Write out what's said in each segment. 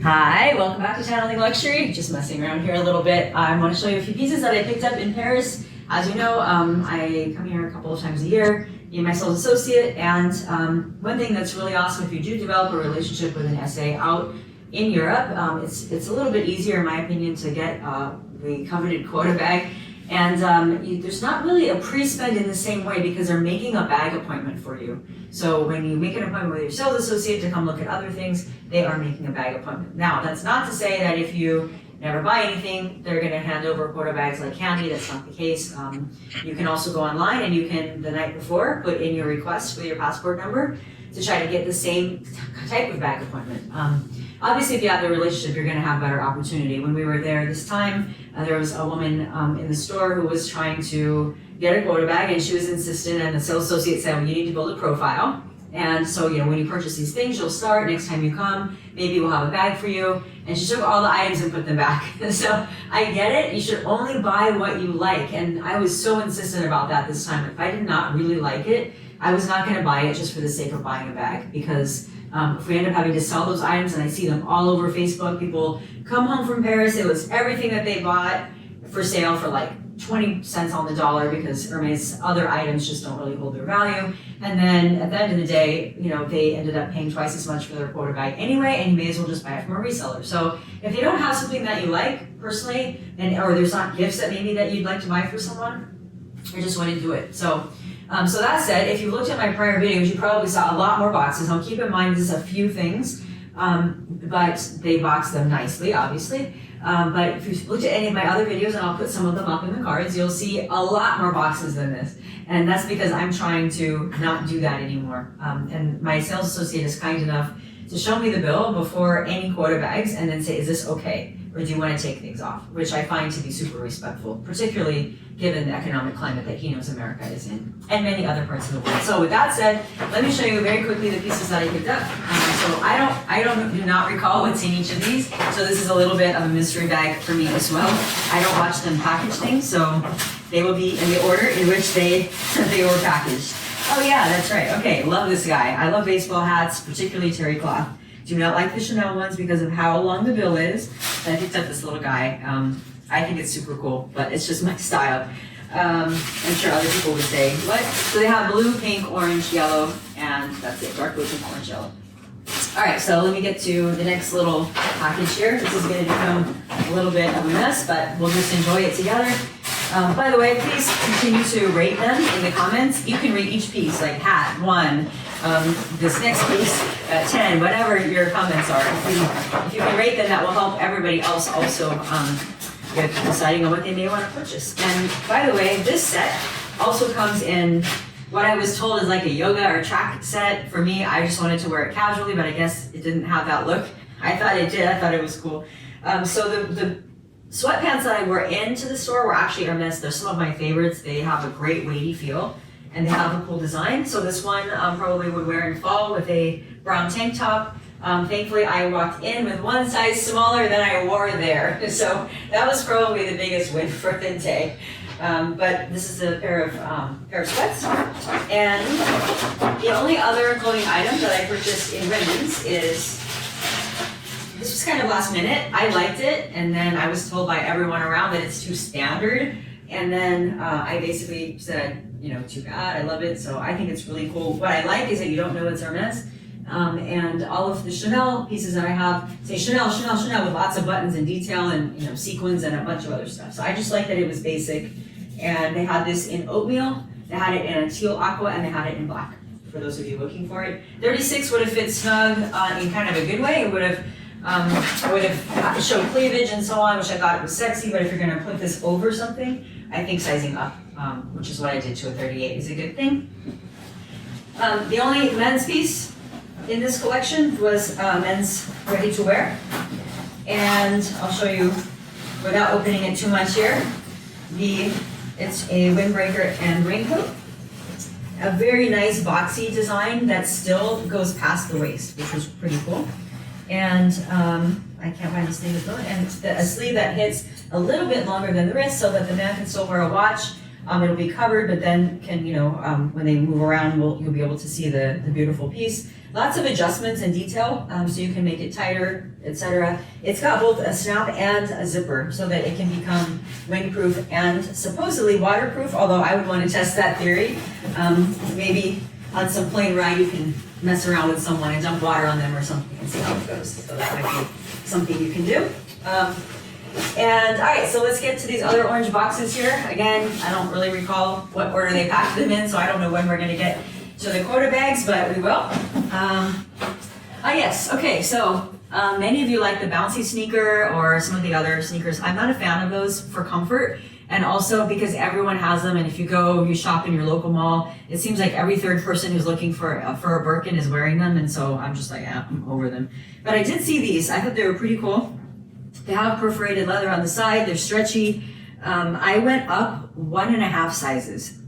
Hi, welcome back to Channeling Luxury. Just messing around here a little bit. I want to show you a few pieces that I picked up in Paris. As you know, I come here a couple of times a year, me and my sales associate, and one thing that's really awesome if you do develop a relationship with an SA out in Europe, it's a little bit easier in my opinion to get the coveted Quota bag. And there's not really a pre-spend in the same way because they're making a bag appointment for you. So when you make an appointment with your sales associate to come look at other things, they are making a bag appointment. Now, that's not to say that if you never buy anything, they're gonna hand over Quota bags like candy. That's not the case. You can also go online and you can, the night before, put in your request with your passport number to try to get the same type of bag appointment. Obviously, if you have the relationship, you're gonna have better opportunity. When we were there this time, there was a woman in the store who was trying to get a Quota bag and she was insistent, and the sales associate said, well, you need to build a profile. And so, when you purchase these things, you'll start, next time you come, maybe we'll have a bag for you. And she took all the items and put them back. So I get it, you should only buy what you like. And I was so insistent about that this time. If I did not really like it, I was not gonna buy it just for the sake of buying a bag, because if we end up having to sell those items, and I see them all over Facebook, people come home from Paris, it was everything that they bought for sale for like 20 cents on the dollar because Hermes other items just don't really hold their value. And then at the end of the day, they ended up paying twice as much for their Quota bag anyway, and you may as well just buy it from a reseller. So if you don't have something that you like personally, or there's not gifts that maybe that you'd like to buy for someone, I just wouldn't do it. So that said, if you looked at my prior videos, you probably saw a lot more boxes. Now keep in mind, this is a few things, but they box them nicely, obviously. But if you looked at any of my other videos, and I'll put some of them up in the cards, you'll see a lot more boxes than this. And that's because I'm trying to not do that anymore. And my sales associate is kind enough to show me the bill before any Quota bags and then say, is this okay? Or do you want to take things off? Which I find to be super respectful, particularly given the economic climate that he knows America is in, and many other parts of the world. So with that said, let me show you very quickly the pieces that I picked up. So I do not recall what's in each of these. So this is a little bit of a mystery bag for me as well. I don't watch them package things, so they will be in the order in which they were packaged. Oh yeah, that's right. Okay, love this guy. I love baseball hats, particularly terry cloth. Do not like the Chanel ones because of how long the bill is. I picked up this little guy. I think it's super cool, but it's just my style. I'm sure other people would say, what? So they have blue, pink, orange, yellow, and that's it, dark blue, pink, orange, yellow. All right, so let me get to the next little package here. This is gonna become a little bit of a mess, but we'll just enjoy it together. By the way, please continue to rate them in the comments. You can rate each piece, like hat, 1, this next piece, 10, whatever your comments are. If you can rate them, that will help everybody else also with deciding on what they may want to purchase. And by the way, this set also comes in what I was told is like a yoga or track set. For me, I just wanted to wear it casually, but I guess it didn't have that look. I thought it did, I thought it was cool. So the sweatpants that I wore into the store were actually Hermes. They're some of my favorites. They have a great weighty feel and they have a cool design. So this one probably would wear in fall with a brown tank top. Thankfully, I walked in with one size smaller than I wore there. So that was probably the biggest win for the day. But this is a pair of sweats. And the only other clothing item that I purchased in women's is, this was kind of last minute. I liked it, and then I was told by everyone around that it's too standard. And then I basically said, too bad, I love it. So I think it's really cool. What I like is that you don't know it's Hermes. And all of the Chanel pieces that I have say Chanel, Chanel, Chanel with lots of buttons and detail and sequins and a bunch of other stuff. So I just like that it was basic. And they had this in oatmeal, they had it in a teal aqua, and they had it in black, for those of you looking for it. 36 would have fit snug in kind of a good way. It would have showed cleavage and so on, which I thought was sexy, but if you're gonna put this over something, I think sizing up, which is what I did to a 38, is a good thing. The only men's piece in this collection was men's ready to wear. And I'll show you, without opening it too much here, it's a windbreaker and raincoat. A very nice boxy design that still goes past the waist, which was pretty cool. And I can't find the sleeve is going, and a sleeve that hits a little bit longer than the wrist so that the man can still wear a watch. It'll be covered, but then can, when they move around, you'll be able to see the beautiful piece. Lots of adjustments and detail, so you can make it tighter, etc. It's got both a snap and a zipper so that it can become windproof and supposedly waterproof, although I would want to test that theory. Maybe on some plane ride you can mess around with someone and dump water on them or something and see how it goes. So that might be something you can do. And all right, so let's get to these other orange boxes here. Again, I don't really recall what order they packed them in, so I don't know when we're gonna get to the Quota bags, but we will. Yes, okay, so many of you like the bouncy sneaker or some of the other sneakers. I'm not a fan of those for comfort, and also because everyone has them, and if you shop in your local mall, it seems like every third person who's looking for a Birkin is wearing them, and so I'm just like, I'm over them. But I did see these. I thought they were pretty cool. They have perforated leather on the side. They're stretchy. I went up 1.5 sizes.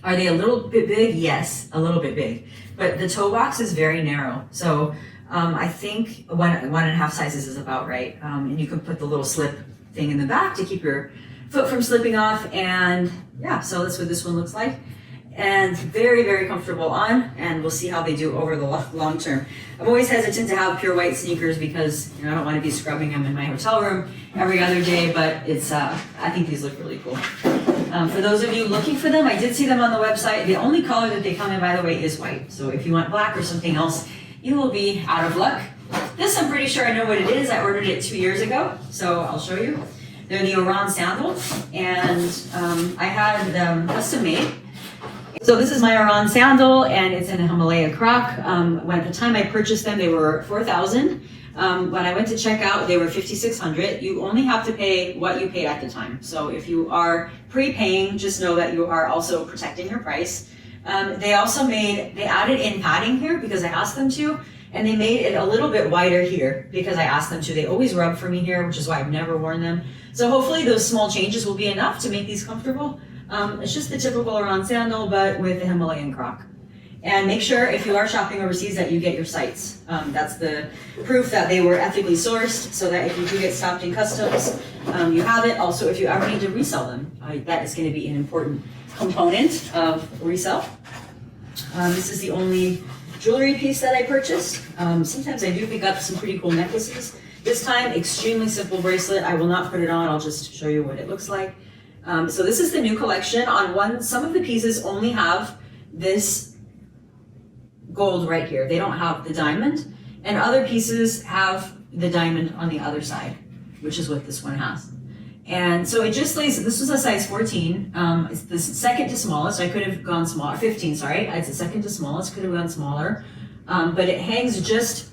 Are they a little bit big? Yes, a little bit big. But the toe box is very narrow. So I think 1.5 sizes is about right. And you can put the little slip thing in the back to keep your foot from slipping off. And yeah, so that's what this one looks like. And very, very comfortable on, and we'll see how they do over the long term. I'm always hesitant to have pure white sneakers because I don't want to be scrubbing them in my hotel room every other day, but it's I think these look really cool. For those of you looking for them, I did see them on the website. The only color that they come in, by the way, is white. So if you want black or something else, you will be out of luck. This, I'm pretty sure I know what it is. I ordered it 2 years ago, so I'll show you. They're the Oran sandals, and I had them custom made. So this is my Oran sandal, and it's in a Himalaya croc. At the time I purchased them, they were $4,000. When I went to check out, they were $5,600. You only have to pay what you paid at the time. So if you are prepaying, just know that you are also protecting your price. They added in padding here because I asked them to, and they made it a little bit wider here because I asked them to. They always rub for me here, which is why I've never worn them. So hopefully those small changes will be enough to make these comfortable. It's just the typical Oran sandal, but with the Himalayan croc. And make sure if you are shopping overseas that you get your sites. That's the proof that they were ethically sourced, so that if you do get stopped in customs, you have it. Also, if you ever need to resell them, that is going to be an important component of resell. This is the only jewelry piece that I purchased. Sometimes I do pick up some pretty cool necklaces. This time, extremely simple bracelet. I will not put it on. I'll just show you what it looks like. So this is the new collection. Some of the pieces only have this gold right here. They don't have the diamond, and other pieces have the diamond on the other side, which is what this one has. And so it just lays, this was a size 14. It's the second to smallest. I could have gone smaller, 15, sorry. It's the second to smallest, could have gone smaller. But it hangs just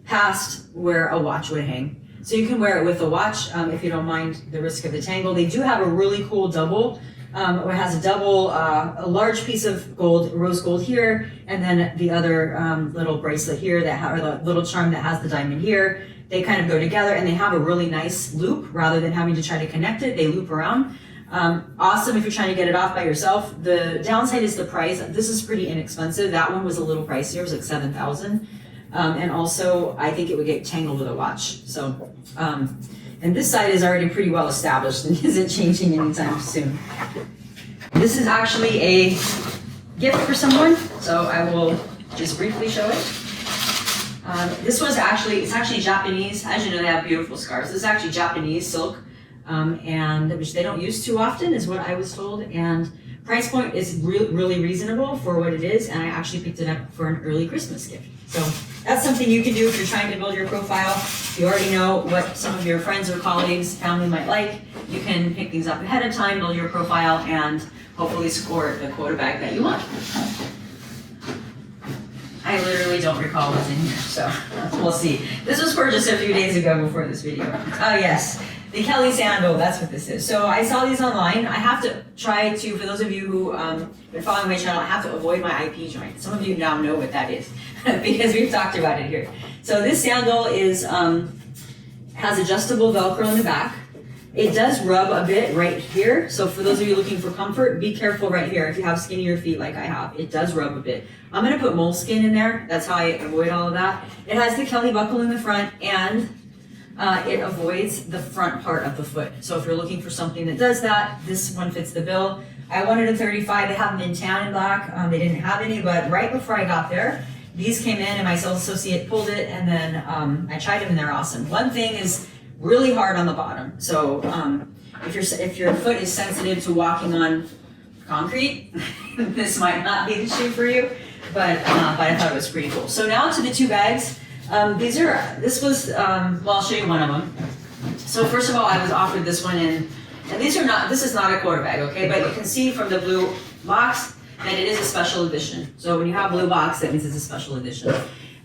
past where a watch would hang. So you can wear it with a watch if you don't mind the risk of the tangle. They do have a really cool double. It has a large piece of gold, rose gold here, and then the other little bracelet here, or the little charm that has the diamond here. They kind of go together, and they have a really nice loop. Rather than having to try to connect it, they loop around. Awesome if you're trying to get it off by yourself. The downside is the price. This is pretty inexpensive. That one was a little pricier. It was like $7,000. And also, I think it would get tangled with a watch. So, and this side is already pretty well established and isn't changing anytime soon. This is actually a gift for someone, so I will just briefly show it. It's actually Japanese. As you know, they have beautiful scarves. This is actually Japanese silk, and which they don't use too often, is what I was told. And price point is really reasonable for what it is, and I actually picked it up for an early Christmas gift. So that's something you can do if you're trying to build your profile. You already know what some of your friends or colleagues, family might like. You can pick things up ahead of time, build your profile, and hopefully score the Quota bag that you want. I literally don't recall what's in here, so we'll see. This was purchased a few days ago before this video. Oh yes, the Kelly sandal, that's what this is. So I saw these online. I have to try to, for those of you who been following my channel, I have to avoid my IP joint. Some of you now know what that is because we've talked about it here. So this sandal has adjustable Velcro in the back. It does rub a bit right here. So for those of you looking for comfort, be careful right here. If you have skinnier feet like I have, it does rub a bit. I'm gonna put moleskin in there. That's how I avoid all of that. It has the Kelly buckle in the front, and it avoids the front part of the foot. So if you're looking for something that does that, this one fits the bill. I wanted a 35. They have them in tan and black. They didn't have any, but right before I got there, these came in and my sales associate pulled it, and then I tried them and they're awesome. One thing is really hard on the bottom. So if your foot is sensitive to walking on concrete, this might not be the shoe for you, but I thought it was pretty cool. So now to the two bags. Well, I'll show you one of them. So first of all, I was offered this one and this is not a Quota bag, okay? But you can see from the blue box that it is a special edition. So when you have blue box, that means it's a special edition.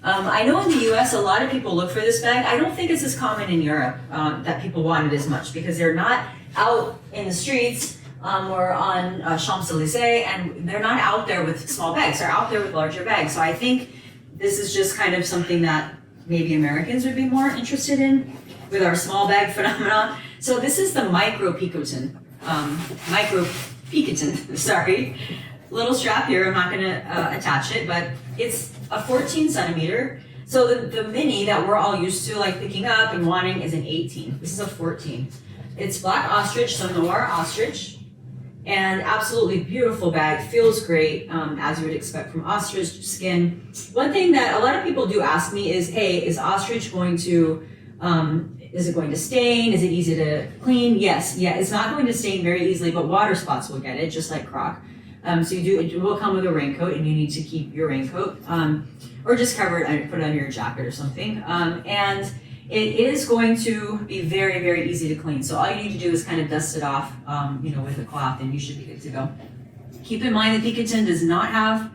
I know in the US, a lot of people look for this bag. I don't think it's as common in Europe that people want it as much because they're not out in the streets or on Champs-Élysées, and they're not out there with small bags. They're out there with larger bags. So I think this is just kind of something that maybe Americans would be more interested in with our small bag phenomenon. So this is the micro picotin. Sorry. Little strap here, I'm not gonna attach it, but it's a 14 centimeter. So the mini that we're all used to like picking up and wanting is an 18. This is a 14. It's black ostrich, so noir ostrich. And absolutely beautiful bag, feels great, as you would expect from ostrich skin. One thing that a lot of people do ask me is, hey, is ostrich going to, is it going to stain? Is it easy to clean? Yes, yeah, it's not going to stain very easily, but water spots will get it, just like Croc. So it will come with a raincoat, and you need to keep your raincoat, or just cover it, put it under your jacket or something. And it is going to be very, very easy to clean. So all you need to do is kind of dust it off, with a cloth, and you should be good to go. Keep in mind the Picotin does not have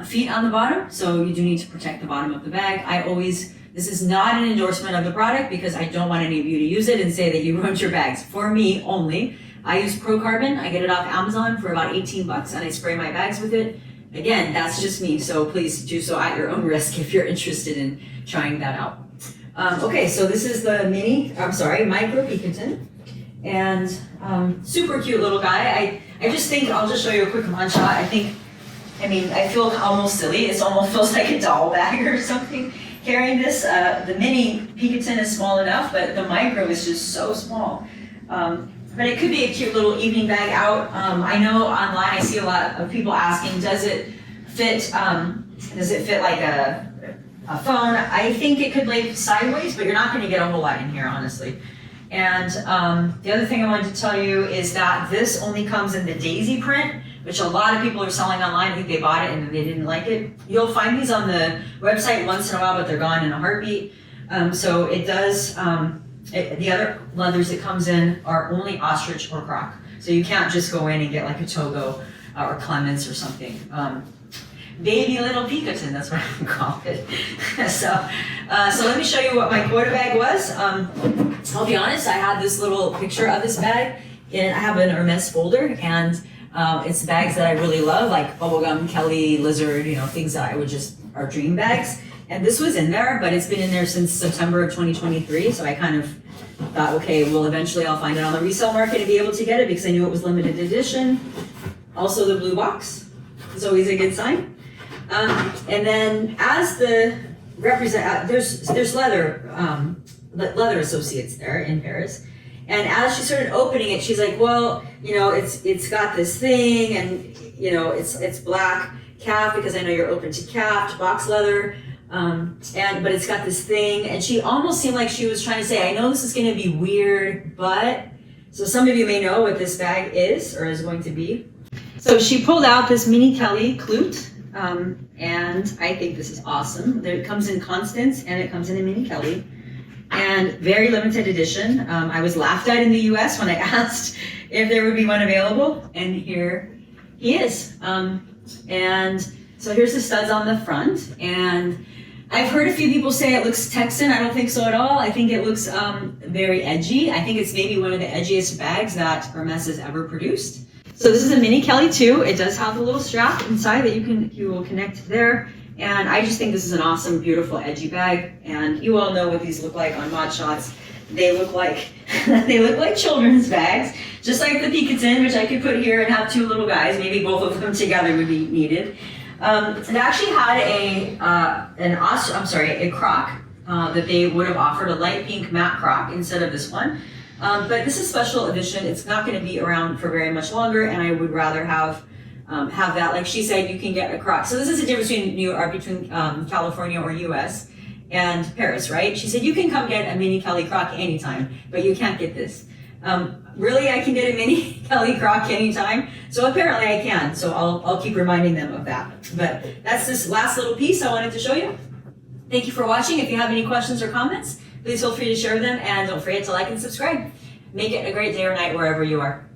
feet on the bottom, so you do need to protect the bottom of the bag. This is not an endorsement of the product because I don't want any of you to use it and say that you ruined your bags. For me only, I use Pro Carbon. I get it off Amazon for about 18 bucks, and I spray my bags with it. Again, that's just me, so please do so at your own risk if you're interested in trying that out. Okay, so this is the micro Picotin, and super cute little guy. I just think, I'll just show you a quick one shot. I feel almost silly. It almost feels like a doll bag or something carrying this. The mini Picotin is small enough, but the micro is just so small. But it could be a cute little evening bag out. I know online I see a lot of people asking, does it fit like a phone? I think it could lay sideways, but you're not going to get a whole lot in here, honestly. And the other thing I wanted to tell you is that this only comes in the daisy print, which a lot of people are selling online. I think they bought it and they didn't like it. You'll find these on the website once in a while, but they're gone in a heartbeat. So it does, the other leathers it comes in are only ostrich or Croc. So you can't just go in and get like a Togo or Clements or something. Baby little Picotin, that's what I call it. So let me show you what my Quota bag was. I'll be honest, I had this little picture of this bag, and I have an Hermes folder, and it's bags that I really love, like bubblegum, Kelly, lizard, things that are dream bags. And this was in there, but it's been in there since September of 2023, so I kind of thought, okay, well, eventually I'll find it on the resale market and be able to get it because I knew it was limited edition. Also the blue box is always a good sign. And then as the there's leather associates there in Paris. And as she started opening it, she's like, well, it's got this thing, and it's black calf because I know you're open to calf, box leather. But it's got this thing, and she almost seemed like she was trying to say, I know this is going to be weird, but, so some of you may know what this bag is, or is going to be. So she pulled out this mini Kelly klute, and I think this is awesome. It comes in Constance, and it comes in a mini Kelly, and very limited edition. I was laughed at in the US when I asked if there would be one available, and here he is. And so here's the studs on the front, and I've heard a few people say it looks Texan. I don't think so at all. I think it looks very edgy. I think it's maybe one of the edgiest bags that Hermes has ever produced. So this is a mini Kelly too. It does have a little strap inside that you will connect there. And I just think this is an awesome, beautiful, edgy bag. And you all know what these look like on mod shots. They look like children's bags, just like the Picotin, which I could put here and have two little guys. Maybe both of them together would be needed. It actually had a Croc that they would have offered, a light pink matte Croc instead of this one. But this is special edition. It's not going to be around for very much longer, and I would rather have have that. Like she said, you can get a croc. So this is the difference between California or US and Paris, right? She said, you can come get a mini Kelly croc anytime, but you can't get this. Really, I can get a mini Kelly croc anytime? So apparently I can, so I'll keep reminding them of that. But that's this last little piece I wanted to show you. Thank you for watching. If you have any questions or comments, please feel free to share them, and don't forget to like and subscribe. Make it a great day or night wherever you are.